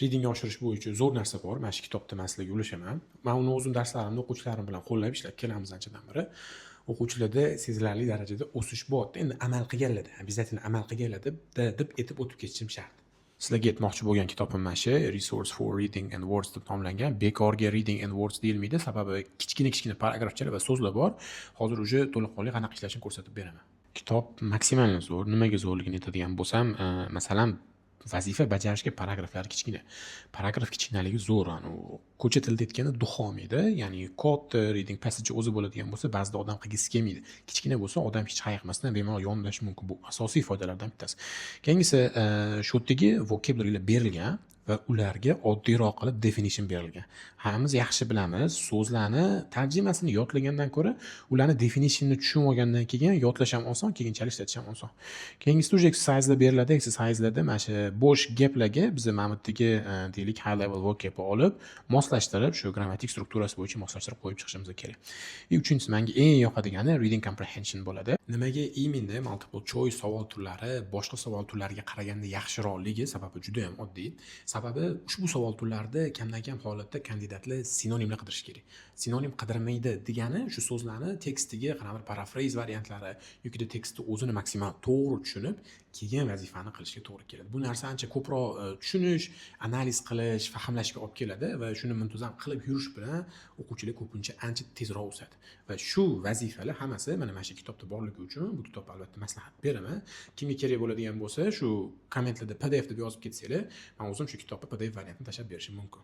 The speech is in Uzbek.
readingni oshirish bo'yicha zo'r narsa bor. Mana shu kitobda man sizlarga ulashaman. Men uni o'zim darslarimda o'quvchilarim bilan qo'llab ishlab kelamiz anchadan beri. O'quvchilarda sezilarli darajada o'sish bor. Endi amal qilganlarda, обязательно amal qilganlarda deb etib o'tib ketishim shart. Sizlarga aytmoqchi bo'lgan kitobim mana shu Resource for Reading and Words deb nomlangan. Bekorga Reading and Words deyilmaydi, sababi kichkina paragrafchalar va so'zlar bor. Hozir uje to'liqroq qanaqa ishlashini ko'rsatib beraman. Kitob maksimal zo'r. Nimaga zo'rligini aytadigan bo'lsam, masalan, vazifa bajarishga paragraflar kichkina. Paragraf kichkinaligi zo'r, ko'cha tilida aytganda duxo olmaydi. Ya'ni kod reading passage o'zi bo'ladigan bo'lsa, ba'zida odam qilgisi kelmaydi. Kichkina bo'lsa, odam hech hayiqmasdan bemalol yondashi mumkin. Bu asosiy foydalardan bittasi. Keyingisi, shu yerdagi vocabularylar berilgan va ularga oddiyroq qilib definition berilgan. Hammamiz yaxshi bilamiz, so'zlarni tarjimasini yodlagandan ko'ra, ularni definitionni tushunib olgandan keyin yodlash ham oson, keyinchalik ishlatish ham oson. Keyingisi uje exerciselar beriladi. Exerciselarda mana shu bo'sh gaplarga biz ma'mutdagi deylik high level vocabni olib, moslashtirib, shu grammatik strukturasi bo'yicha moslashtirib qo'yib chiqishimiz kerak. Uchinchisi menga eng yoqadigani reading comprehension bo'ladi. Nimaga imenda multiple choice savol turlari boshqa savol turlariga qaraganda yaxshiroqligi sababi juda ham oddiy. Sababi ushbu savol turlarida kamdan kam holatda kandidatlar sinonimlar qidirish kerak. Sinonim qidirmaydi degani shu so'zlarni tekstiga qanaqa bir paraphrase variantlari yoki tekstni o'zini maksimal to'g'ri tushunib, keyin vazifani qilishga to'g'ri keladi. Bu narsa ancha ko'proq tushunish, analiz qilish, fahmlashga olib keladi va shuni muntazam qilib yurish bilan o'quvchilar ko'pincha ancha tezroq o'sadi. Va shu vazifalar hammasi mana shu kitobda borligi uchun bu kitobni albatta maslahat beraman. Kimga kerak bo'ladigan bo'lsa, shu kommentlarda PDF deb yozib ketsanglar, men o'zim shu kitobni PDF variantini tashlab berishim mumkin.